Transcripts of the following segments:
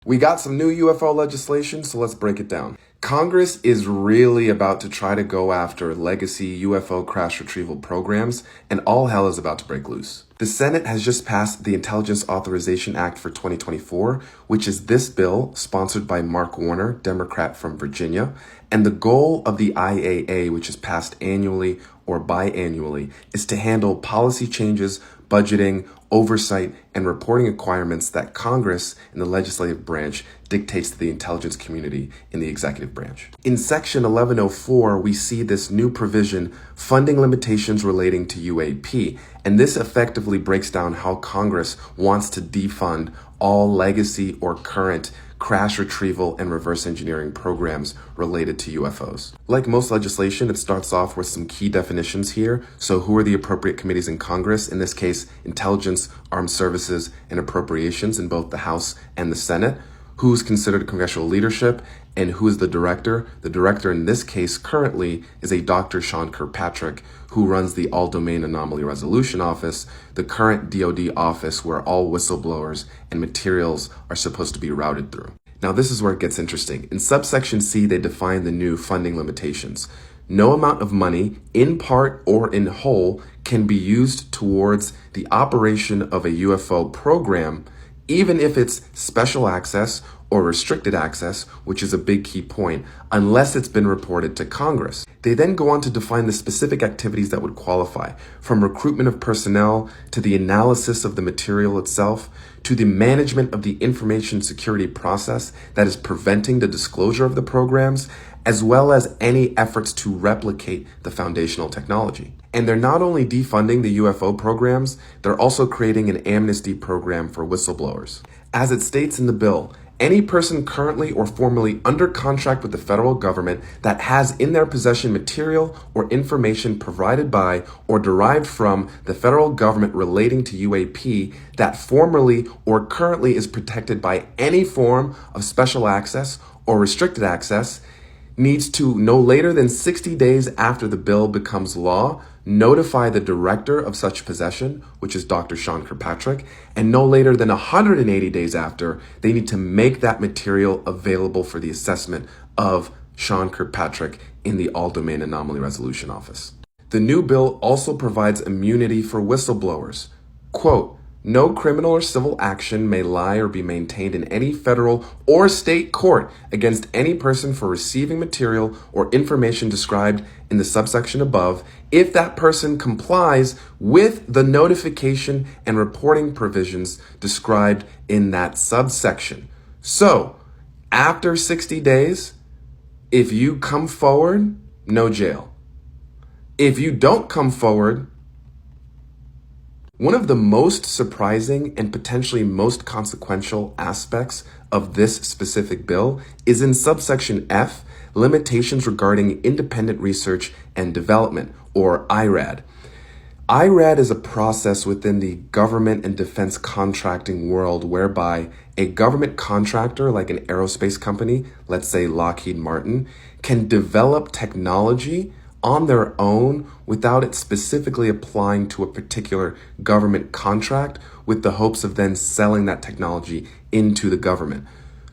We got some new UFO legislation, so let's break it down. Congress is really about to try to go after legacy UFO crash retrieval programs, and all hell is about to break loose. The Senate has just passed the Intelligence Authorization Act for 2024, which is this bill sponsored by Mark Warner, Democrat from Virginia. And the goal of the IAA, which is passed annually or biannually, is to handle policy changes, budgeting, oversight, and reporting requirements that Congress in the legislative branch dictates to the intelligence community in the executive branch. In Section 1104, we see this new provision, funding limitations relating to UAP, and this effectively breaks down how Congress wants to defund all legacy or current crash retrieval and reverse engineering programs related to UFOs. Like most legislation, it starts off with some key definitions here. So who are the appropriate committees in Congress? In this case, Intelligence, Armed Services, and Appropriations in both the House and the Senate. Who's considered congressional leadership, and who is the director? The director in this case currently is a Dr. Sean Kirkpatrick, who runs the All-Domain Anomaly Resolution Office, the current DoD office where all whistleblowers and materials are supposed to be routed through. Now this is where it gets interesting. In subsection C, they define the new funding limitations. No amount of money, in part or in whole, can be used towards the operation of a UFO program, even if it's special access or restricted access, which is a big key point, unless it's been reported to Congress. They then go on to define the specific activities that would qualify, from recruitment of personnel to the analysis of the material itself, to the management of the information security process that is preventing the disclosure of the programs, as well as any efforts to replicate the foundational technology. And they're not only defunding the UFO programs, they're also creating an amnesty program for whistleblowers. As it states in the bill, any person currently or formerly under contract with the federal government that has in their possession material or information provided by or derived from the federal government relating to UAP that formerly or currently is protected by any form of special access or restricted access needs to, no later than 60 days after the bill becomes law, notify the director of such possession, which is Dr. Sean Kirkpatrick, and no later than 180 days after, they need to make that material available for the assessment of Sean Kirkpatrick in the All-Domain Anomaly Resolution Office. The new bill also provides immunity for whistleblowers. Quote, no criminal or civil action may lie or be maintained in any federal or state court against any person for receiving material or information described in the subsection above if that person complies with the notification and reporting provisions described in that subsection. So, after 60 days, if you come forward, no jail. If you don't come forward, one of the most surprising and potentially most consequential aspects of this specific bill is in subsection F, limitations regarding independent research and development, or IRAD. IRAD is a process within the government and defense contracting world whereby a government contractor like an aerospace company, let's say Lockheed Martin, can develop technology on their own without it specifically applying to a particular government contract with the hopes of then selling that technology into the government.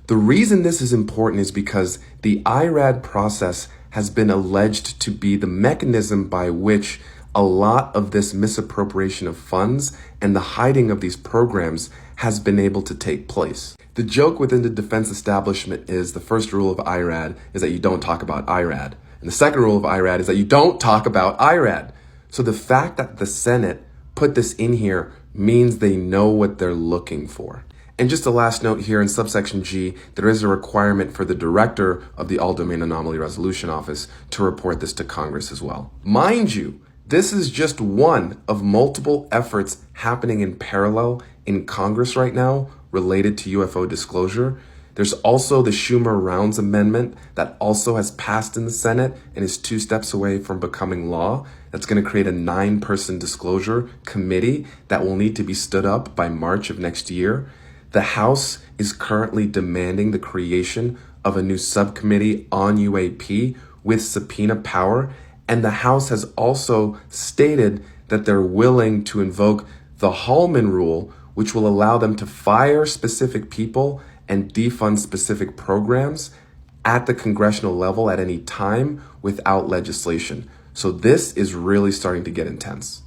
The reason this is important is because the IRAD process has been alleged to be the mechanism by which a lot of this misappropriation of funds and the hiding of these programs has been able to take place. The joke within the defense establishment is the first rule of IRAD is that you don't talk about IRAD. And the second rule of IRAD is that you don't talk about IRAD. So the fact that the Senate put this in here means they know what they're looking for. And just a last note here in subsection G, there is a requirement for the director of the All-Domain Anomaly Resolution Office to report this to Congress as well. Mind you, this is just one of multiple efforts happening in parallel in Congress right now related to UFO disclosure. There's also the Schumer-Rounds Amendment that also has passed in the Senate and is 2 steps away from becoming law. That's going to create a 9-person disclosure committee that will need to be stood up by March of next year. The House is currently demanding the creation of a new subcommittee on UAP with subpoena power, and the House has also stated that they're willing to invoke the Hallman Rule, which will allow them to fire specific people and defund specific programs at the congressional level at any time without legislation. So this is really starting to get intense.